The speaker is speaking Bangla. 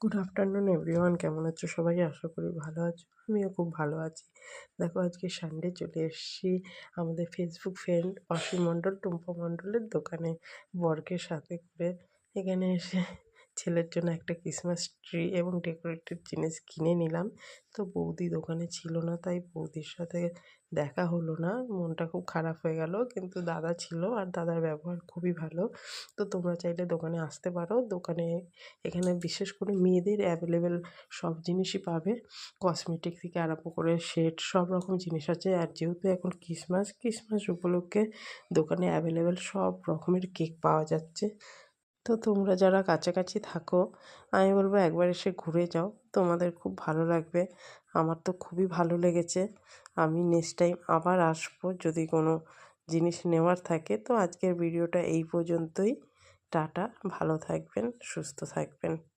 গুড আফটারনুন এভরিওয়ান, কেমন আছো সবাই? আশা করি ভালো আছো। আমিও খুব ভালো আছি। দেখো, আজকে সানডে চলে এসেছি আমাদের ফেসবুক ফ্রেন্ড অসীম মণ্ডল, টুম্পা মণ্ডলের দোকানে বরকে সাথে করে। এখানে এসে ছেলের জন্য একটা ক্রিসমাস ট্রি এবং ডেকোরেটেড জিনিস কিনে নিলাম। তো বৌদি দোকানে ছিল না, তাই বৌদির সাথে দেখা হলো না, মনটা খুব খারাপ হয়ে গেল। কিন্তু দাদা ছিল আর দাদার ব্যবহার খুবই ভালো। তো তোমরা চাইলে দোকানে আসতে পারো। এখানে বিশেষ করে মেয়েদের অ্যাভেলেবেল সব জিনিসই পাবে। কসমেটিক থেকে আরম্ভ করে সেট সব রকম জিনিস আছে। আর যেহেতু এখন ক্রিসমাস উপলক্ষে দোকানে অ্যাভেলেবেল সব রকমের কেক পাওয়া যাচ্ছে। তো তোমরা যারা কাছাকাছি থাকো, আমি বলবো একবার এসে ঘুরে যাও, তোমাদের খুব ভালো লাগবে। আমার তো খুবই ভালো লেগেছে। আমি নেক্সট টাইম আবার আসবো যদি কোনো জিনিস নেওয়ার থাকে। তো আজকের ভিডিওটা এই পর্যন্তই। টাটা, ভালো থাকবেন, সুস্থ থাকবেন।